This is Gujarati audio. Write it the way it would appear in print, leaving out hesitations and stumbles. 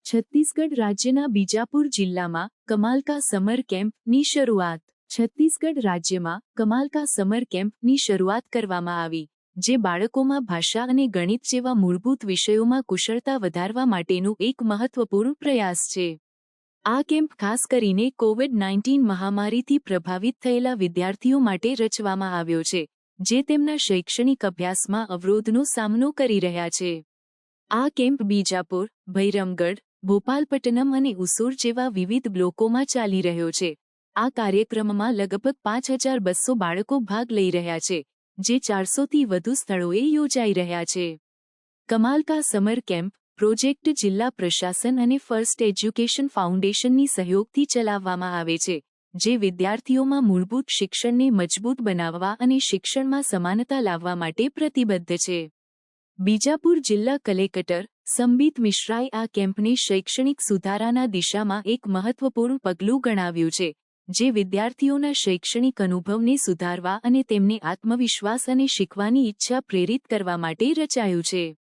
છત્તીસગઢ રાજ્યના બીજાપુર જિલ્લામાં કમાલ કા સમર કેમ્પની શરૂઆત. છત્તીસગઢ રાજ્યમાં કમાલ કા સમર કેમ્પની શરૂઆત કરવામાં આવી, જે બાળકોમાં ભાષા અને ગણિત જેવા મૂળભૂત વિષયોમાં કુશળતા વધારવા માટેનું એક મહત્વપૂર્ણ પ્રયાસ છે. આ કેમ્પ ખાસ કરીને કોવિડ-19 મહામારીથી પ્રભાવિત થયેલા વિદ્યાર્થીઓ માટે રચવામાં આવ્યો છે, જે તેમના શૈક્ષણિક અભ્યાસમાં અવરોધનો સામનો કરી રહ્યા છે. આ કેમ્પ બીજાપુર, ભૈરમગઢ, ભોપાલપટ્ટનમ અને ઉસુર જેવા વિવિધ બ્લોકોમાં ચાલી રહ્યો છે. આ કાર્યક્રમમાં લગભગ 5200 બાળકો ભાગ લઈ રહ્યા છે, જે 400થી વધુ સ્થળોએ યોજાઈ રહ્યા છે. કમાલ કા સમર કેમ્પ પ્રોજેક્ટ જિલ્લા પ્રશાસન અને ફર્સ્ટ એજ્યુકેશન ફાઉન્ડેશનની સહયોગથી ચલાવવામાં આવે છે, જે વિદ્યાર્થીઓમાં મૂળભૂત શિક્ષણને મજબૂત બનાવવા અને શિક્ષણમાં સમાનતા લાવવા માટે પ્રતિબદ્ધ છે. બીજાપુર જિલ્લા કલેક્ટર સંબિત મિશ્રાએ આ કેમ્પને શૈક્ષણિક સુધારાના દિશામાં એક મહત્વપૂર્ણ પગલું ગણાવ્યું છે, જે વિદ્યાર્થીઓના શૈક્ષણિક અનુભવને સુધારવા અને તેમને આત્મવિશ્વાસ અને શીખવાની ઈચ્છા પ્રેરિત કરવા માટે રચાયું છે.